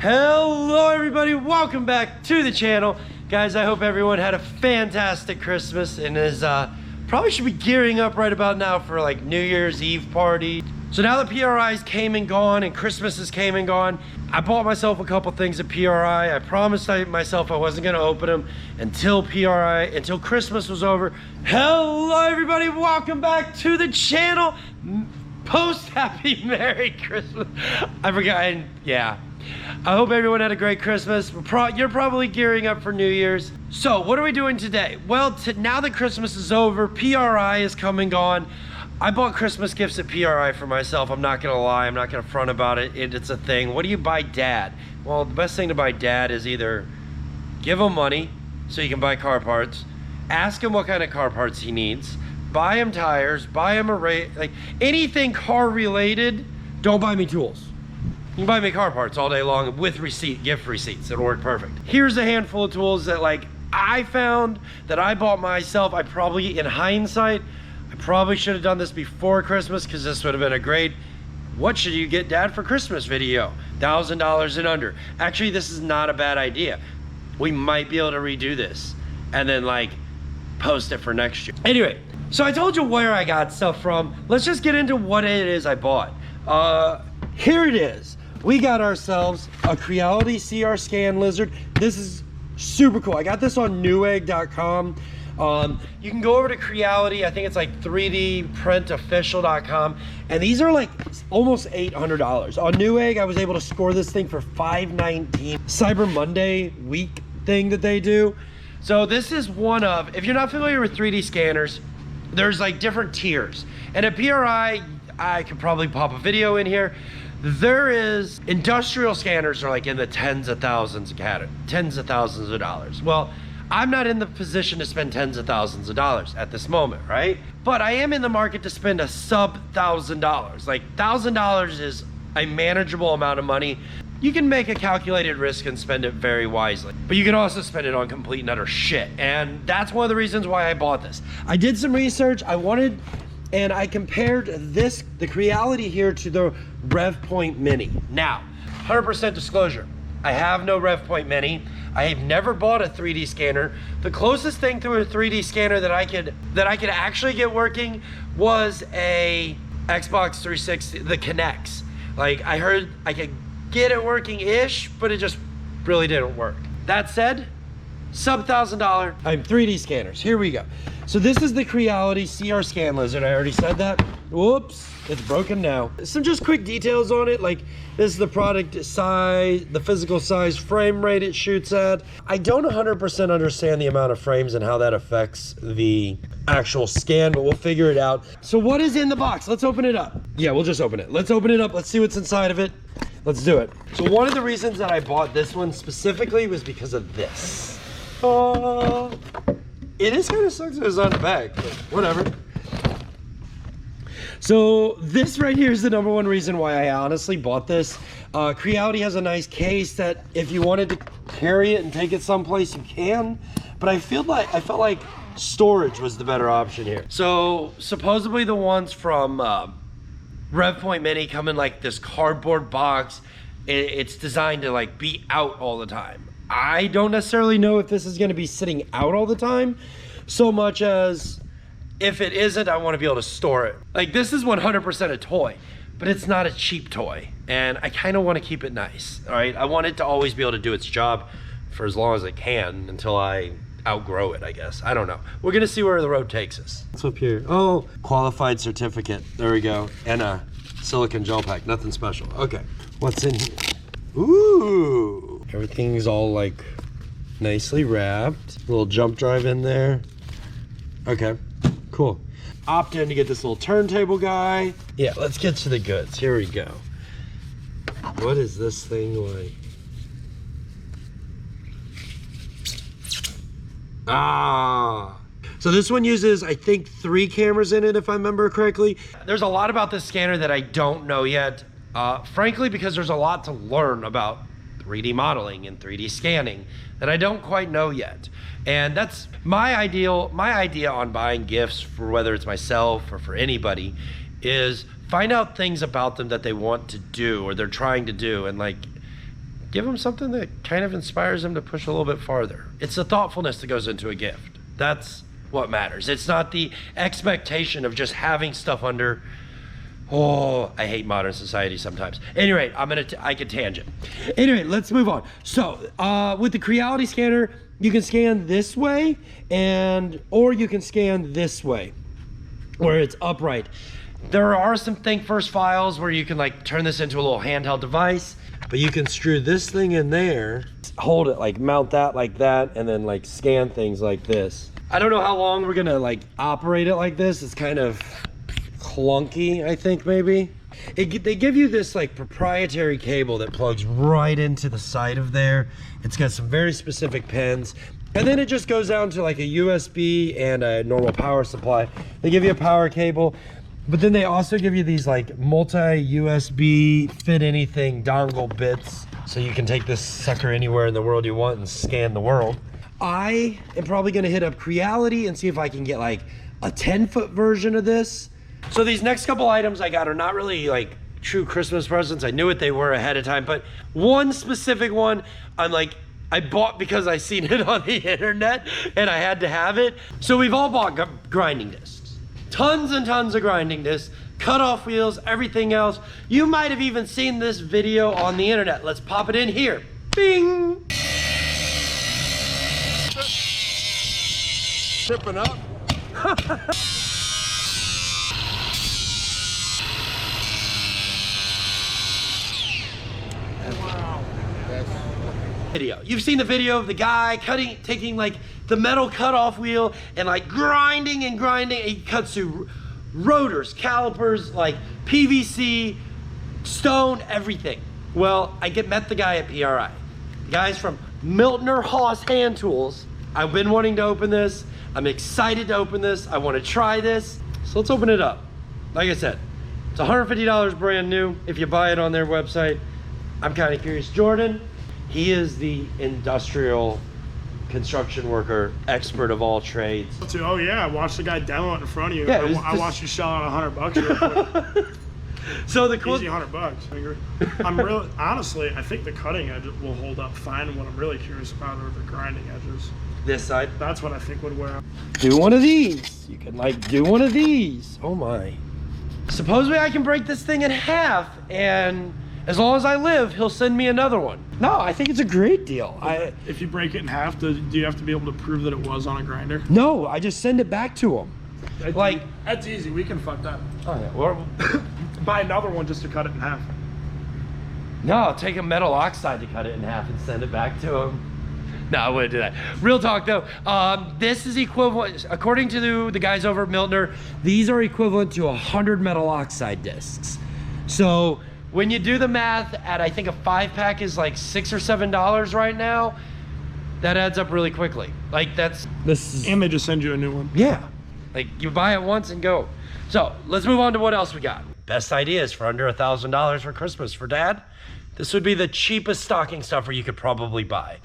Hello everybody, welcome back to the channel. Guys, I hope everyone had a fantastic Christmas and is probably should be gearing up right about now for like New Year's Eve party. So now the PRIs came and gone and Christmas has came and gone. I bought myself a couple things at PRI. I promised myself I wasn't gonna open them until Christmas was over. Hello everybody, welcome back to the channel. Post happy Merry Christmas. I forgot, yeah. I hope everyone had a great Christmas. You're probably gearing up for New Year's. So what are we doing today? Well, now that Christmas is over, PRI is come and gone. I bought Christmas gifts at PRI for myself. I'm not gonna lie, I'm not gonna front about it. It's a thing. What do you buy Dad? Well, the best thing to buy Dad is either give him money so you can buy car parts, ask him what kind of car parts he needs, buy him tires, buy him like anything car related. Don't buy me tools. You can buy me car parts all day long with gift receipts. It'll work perfect. Here's a handful of tools that I found that I bought myself. I probably, in hindsight, I probably should have done this before Christmas because this would have been a great, what should you get Dad for Christmas video? $1,000 and under. Actually, this is not a bad idea. We might be able to redo this and then post it for next year. Anyway, so I told you where I got stuff from. Let's just get into what it is I bought. Here it is. We got ourselves a RwdyAudi CR Scan Lizard. This is super cool. I got this on newegg.com. You can go over to RwdyAudi. I think it's like 3dprintofficial.com. And these are almost $800. On Newegg, I was able to score this thing for $519. Cyber Monday week thing that they do. So this is one of, if you're not familiar with 3D scanners, there's different tiers. And at PRI, I could probably pop a video in here. There is industrial scanners are in the tens of thousands of dollars. Well, I'm not in the position to spend tens of thousands of dollars at this moment, right? But I am in the market to spend a sub $1,000. $1,000 is a manageable amount of money. You can make a calculated risk and spend it very wisely, but you can also spend it on complete and utter shit. And that's one of the reasons why I bought this. I did some research. And I compared the RwdyAudi here to the RevPoint Mini. Now, 100% disclosure, I have no RevPoint Mini. I have never bought a 3D scanner. The closest thing to a 3D scanner that I could actually get working was a Xbox 360, the Kinects. I heard I could get it working-ish, but it just really didn't work. That said, sub $1,000 3D scanners. Here we go. So this is the RwdyAudi CR Scan Lizard. I already said that. Whoops, it's broken now. Some just quick details on it. This is the product size, the physical size, frame rate it shoots at. I don't 100% understand the amount of frames and how that affects the actual scan, but we'll figure it out. So what is in the box? Let's open it up. Yeah, we'll just open it. Let's open it up. Let's see what's inside of it. Let's do it. So one of the reasons that I bought this one specifically was because of this. It is kind of sucks that it's on the back, but whatever. So this right here is the number one reason why I honestly bought this. RwdyAudi has a nice case that if you wanted to carry it and take it someplace, you can. But I felt like storage was the better option here. So supposedly the ones from RevPoint Mini come in this cardboard box. It's designed to be out all the time. I don't necessarily know if this is going to be sitting out all the time, so much as if it isn't, I want to be able to store it. This is 100% a toy, but it's not a cheap toy, and I kind of want to keep it nice, all right? I want it to always be able to do its job for as long as it can until I outgrow it, I guess. I don't know. We're going to see where the road takes us. What's up here? Oh, qualified certificate. There we go. And a silicone gel pack. Nothing special. Okay. What's in here? Ooh. Everything's all nicely wrapped. A little jump drive in there. Okay, cool. Opt in to get this little turntable guy. Yeah, let's get to the goods. Here we go. What is this thing like? So this one uses, I think, 3 cameras in it, if I remember correctly. There's a lot about this scanner that I don't know yet. Frankly, because there's a lot to learn about 3D modeling and 3D scanning that I don't quite know yet. And that's my idea on buying gifts, for whether it's myself or for anybody, is find out things about them that they want to do or they're trying to do, and give them something that kind of inspires them to push a little bit farther. It's the thoughtfulness that goes into a gift. That's what matters. It's not the expectation of just having stuff under. Oh, I hate modern society sometimes. Anyway, I could tangent. Anyway, let's move on. So, with the RwdyAudi scanner, you can scan this way, or you can scan this way, where it's upright. There are some Think First files where you can like turn this into a little handheld device, but you can screw this thing in there, hold it, like mount that like that, and then like scan things like this. I don't know how long we're gonna like operate it like this. It's kind of clunky, I think maybe. They give you this like proprietary cable that plugs right into the side of there. It's got some very specific pins. And then it just goes down to like a USB and a normal power supply. They give you a power cable, but then they also give you these like multi-USB fit anything dongle bits. So you can take this sucker anywhere in the world you want and scan the world. I am probably gonna hit up RwdyAudi and see if I can get like a 10-foot version of this. So these next couple items I got are not really like true Christmas presents. I knew what they were ahead of time, but one specific one, I bought because I seen it on the internet and I had to have it. So we've all bought grinding discs. Tons and tons of grinding discs, cutoff wheels, everything else. You might have even seen this video on the internet. Let's pop it in here. Bing! Tripping up. Wow. Video. You've seen the video of the guy taking like the metal cutoff wheel and like grinding and grinding. He cuts through rotors, calipers, like PVC, stone, everything. Well, I met the guy at PRI. The guy's from Miltner Haas Hand Tools. I've been wanting to open this. I'm excited to open this. I want to try this. So let's open it up. Like I said, it's $150 brand new if you buy it on their website. I'm kind of curious. Jordan, he is the industrial construction worker expert of all trades. Oh yeah, I watched the guy demo it in front of you. Yeah, I watched you shell out $100 real quick. So the cool easy $100. I'm really honestly, I think the cutting edge will hold up fine. What I'm really curious about are the grinding edges. This side. That's what I think would wear. Do one of these. You can like do one of these. Oh my. Supposedly I can break this thing in half, and as long as I live, he'll send me another one. No, I think it's a great deal. If you break it in half, do you have to be able to prove that it was on a grinder? No, I just send it back to him. That's easy. We can fuck that. Oh yeah. Well, buy another one just to cut it in half. No, I'll take a metal oxide to cut it in half and send it back to him. No, I wouldn't do that. Real talk though, this is equivalent, according to the guys over at Miltner, these are equivalent to 100 metal oxide discs. So when you do the math at, I think a 5-pack is like $6 or $7 right now, that adds up really quickly. Like And they just send you a new one. Yeah, like you buy it once and go. So let's move on to what else we got. Best ideas for under $1,000 for Christmas for Dad. This would be the cheapest stocking stuffer you could probably buy.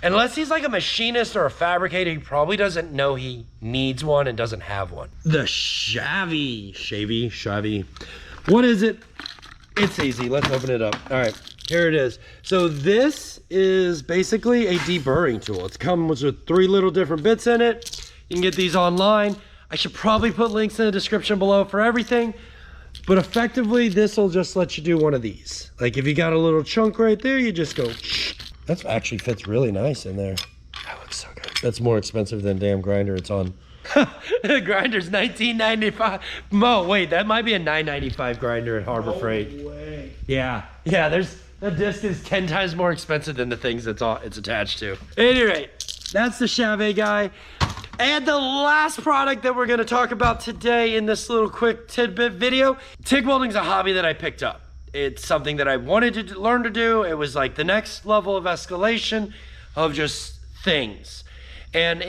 Unless he's like a machinist or a fabricator, he probably doesn't know he needs one and doesn't have one. The Shavy. What is it? It's easy, let's open it up. All right, here it is. So this is basically a deburring tool. It comes with 3 little different bits in it. You can get these online. I should probably put links in the description below for everything. But effectively, this will just let you do one of these. Like if you got a little chunk right there, you just go, that actually fits really nice in there. That looks so good. That's more expensive than damn grinder it's on. The grinder's $19.95. Mo, wait, that might be a $9.95 grinder at Harbor Freight. No way. Yeah, the disc is 10 times more expensive than the things it's attached to. At any rate, that's the Chavez guy. And the last product that we're gonna talk about today in this little quick tidbit video, TIG welding's a hobby that I picked up. It's something that I wanted to learn to do. It was like the next level of escalation of just things. And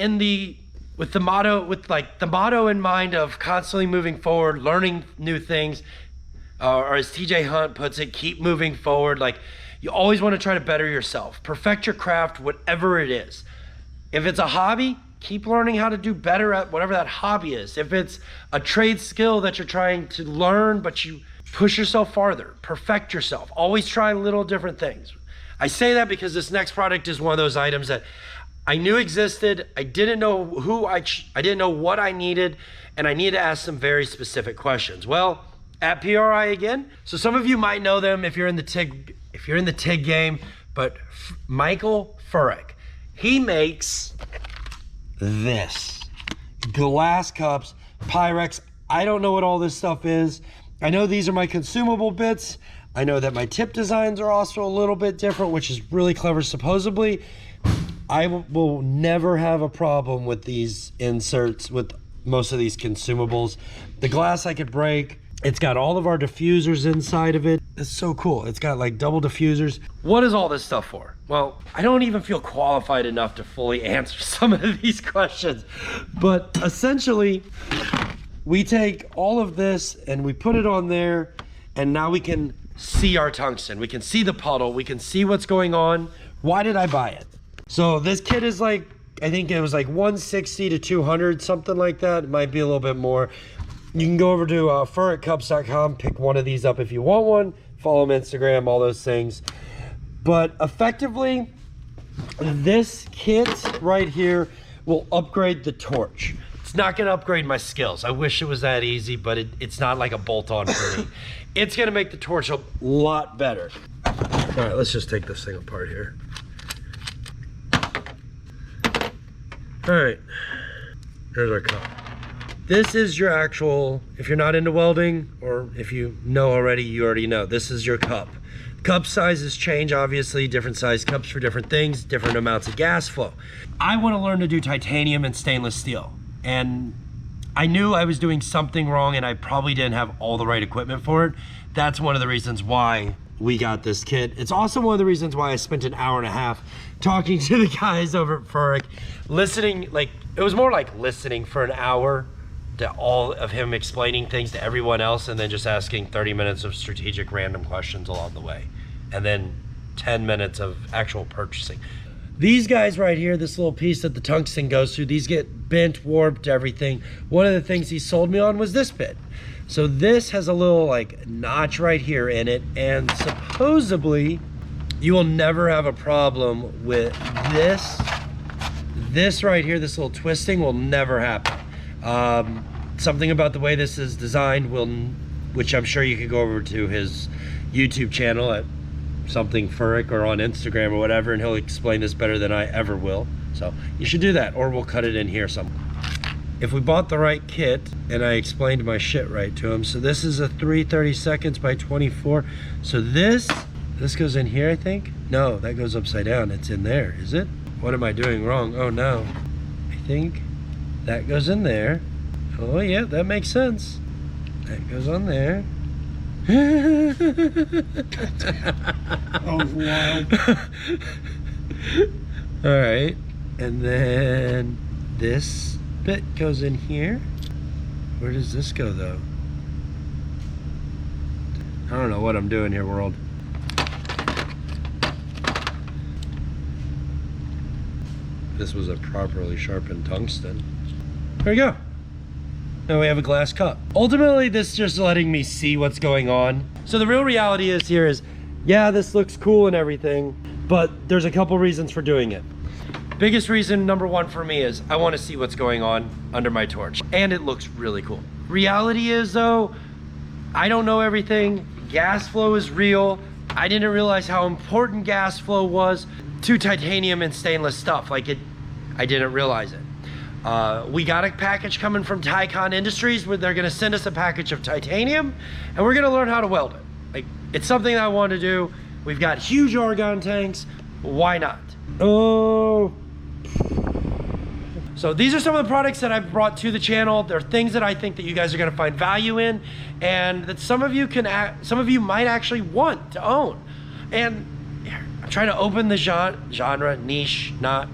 with the motto in mind of constantly moving forward, learning new things, or as TJ Hunt puts it, keep moving forward. Like you always want to try to better yourself, perfect your craft, whatever it is. If it's a hobby, keep learning how to do better at whatever that hobby is. If it's a trade skill that you're trying to learn, but you push yourself farther, perfect yourself, always try little different things. I say that because this next product is one of those items that I knew existed. I didn't know I didn't know what I needed, and I needed to ask some very specific questions. Well, at PRI again. So some of you might know them if you're in the TIG game, but Michael Furek, he makes this. Glass cups, Pyrex. I don't know what all this stuff is. I know these are my consumable bits. I know that my tip designs are also a little bit different, which is really clever supposedly. I will never have a problem with these inserts, with most of these consumables. The glass I could break. It's got all of our diffusers inside of it. It's so cool. It's got like double diffusers. What is all this stuff for? Well, I don't even feel qualified enough to fully answer some of these questions. But essentially, we take all of this and we put it on there, and now we can see our tungsten. We can see the puddle. We can see what's going on. Why did I buy it? So this kit is like, I think it was like 160 to 200, something like that. It might be a little bit more. You can go over to furretcups.com, pick one of these up if you want one, follow them on Instagram, all those things. But effectively, this kit right here will upgrade the torch. It's not gonna upgrade my skills. I wish it was that easy, but it's not like a bolt-on for me. It's gonna make the torch a lot better. All right, let's just take this thing apart here. All right, here's our cup. This is your actual, if you're not into welding, or if you know already, you already know, this is your cup. Cup sizes change, obviously, different size cups for different things, different amounts of gas flow. I want to learn to do titanium and stainless steel. And I knew I was doing something wrong and I probably didn't have all the right equipment for it. That's one of the reasons why we got this kit. It's also one of the reasons why I spent an hour and a half talking to the guys over at Furek, listening, like, it was more like listening for an hour to all of him explaining things to everyone else, and then just asking 30 minutes of strategic random questions along the way. And then 10 minutes of actual purchasing. These guys right here, this little piece that the tungsten goes through, these get bent, warped, everything. One of the things he sold me on was this bit. So this has a little like notch right here in it, and supposedly you will never have a problem with this. This right here, this little twisting will never happen. Something about the way this is designed will, which I'm sure you could go over to his YouTube channel at something Furek or on Instagram or whatever, and he'll explain this better than I ever will. So you should do that, or we'll cut it in here somewhere. If we bought the right kit and I explained my shit right to him. So this is a 3/32 by 24. So this goes in here, I think. No, that goes upside down. It's in there, is it? What am I doing wrong? Oh no, I think that goes in there. Oh yeah, that makes sense. That goes on there. Oh, wow. All right, and then this bit goes in here. Where does this go though? I don't know what I'm doing here, world. This was a properly sharpened tungsten. There you go. Now we have a glass cup. Ultimately, this is just letting me see what's going on. So the real reality is here is, yeah, this looks cool and everything, but there's a couple reasons for doing it. Biggest reason, number one for me, is I want to see what's going on under my torch. And it looks really cool. Reality is though, I don't know everything. Gas flow is real. I didn't realize how important gas flow was to titanium and stainless stuff. Like I didn't realize it. We got a package coming from Tycon Industries where they're gonna send us a package of titanium, and we're gonna learn how to weld it. Like, it's something that I want to do. We've got huge argon tanks. Why not? Oh. So these are some of the products that I've brought to the channel. They're things that I think that you guys are gonna find value in, and that some of you might actually want to own. And I'm trying to open the genre, niche, no.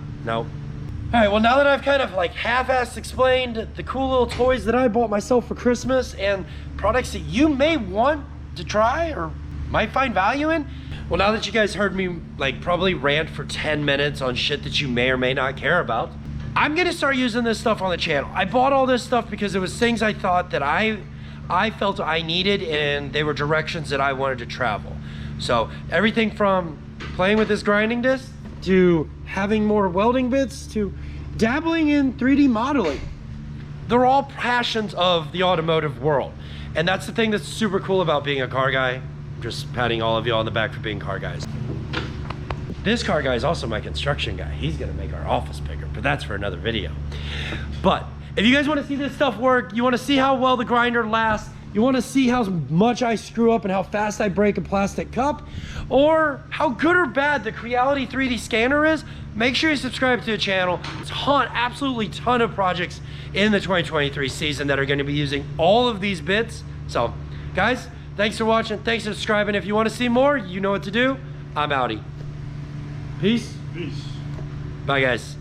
All right, well, now that I've kind of like half-assed explained the cool little toys that I bought myself for Christmas and products that you may want to try or might find value in, well, now that you guys heard me like probably rant for 10 minutes on shit that you may or may not care about, I'm gonna start using this stuff on the channel. I bought all this stuff because it was things I thought that I I felt I needed, and they were directions that I wanted to travel. So everything from playing with this grinding disc to having more welding bits to dabbling in 3D modeling. They're all passions of the automotive world. And that's the thing that's super cool about being a car guy. I'm just patting all of you on the back for being car guys. This car guy is also my construction guy. He's gonna make our office bigger, but that's for another video. But if you guys wanna see this stuff work, you wanna see how well the grinder lasts, you wanna see how much I screw up and how fast I break a plastic cup, or how good or bad the Creality 3D scanner is, make sure you subscribe to the channel. Absolutely ton of projects in the 2023 season that are gonna be using all of these bits. So guys, thanks for watching, thanks for subscribing. If you wanna see more, you know what to do. I'm Audi. Peace. Peace. Bye guys.